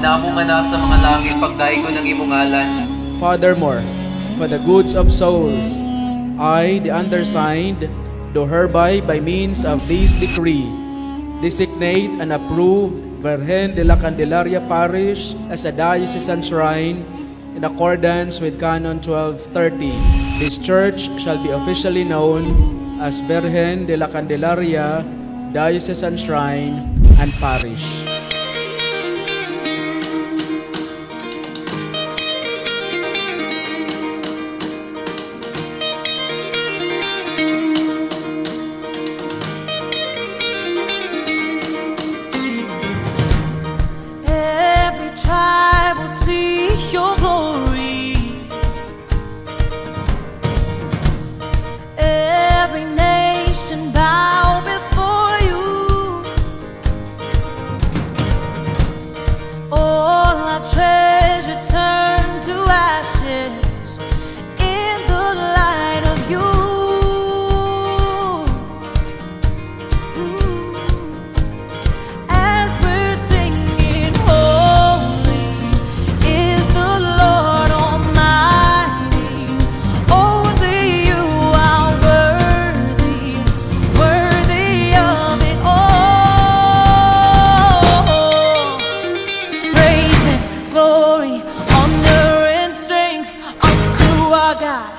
namo nga nasa mga langit pagdaigo ng imong ngalan. Furthermore, for the goods of souls, I, the undersigned, do hereby by means of this decree, designate and approve Virgen de la Candelaria Parish as a diocesan shrine in accordance with Canon 1230. This church shall be officially known as Virgen de la Candelaria Diocesan Shrine and Parish. Every tribe will see your glory. Every nation bow before you. All our treasure turn to ashes in the light of you. As we're singing, holy is the Lord Almighty. Only you are worthy, worthy of it all. Praise and glory, honor and strength unto our God,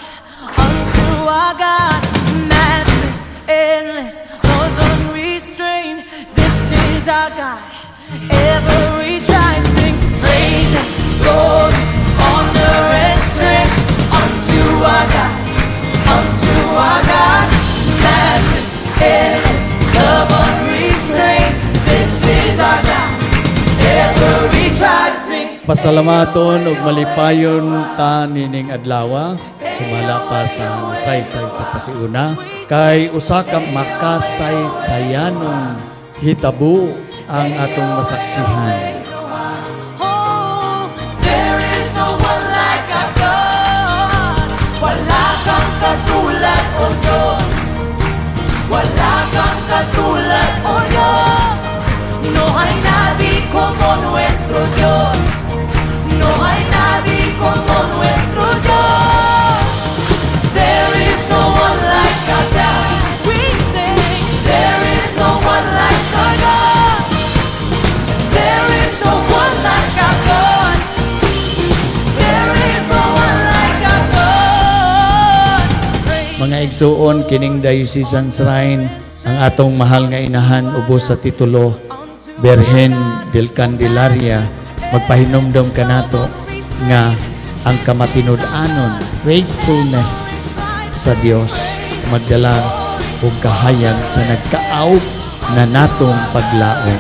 matchless, endless, love unrestrained. This is our God. Every tribe sing praise and glory, honor and strength unto our God, matchless, endless, love unrestrained. This is our God. Every tribe sing. Pasalamaton ug malipayon ta nining adlaw, sumala pa sa saysay sa pasiuna kay usa ka makasaysayanong hitabo ang atong masaksihan. Oh, there is no one like our God. Wala kang katulad, O Diyos. Wala kang katulad, O Diyos. No hay nadie como nuestro Dios. No hay nadie como nuestro Dios. There is no one like our God. We sing, there is no one like our God. There is no one like our God. There is no one like our God. Mga igsuon kining diocesan shrine ang atong mahal nga inahan ubos sa titulo Virgen del Candelaria. Magpahinomdom kanato nga ang kamatinud-anon, faithfulness sa Dios magdala og kahayag sa nagkaaw na natong paglaom.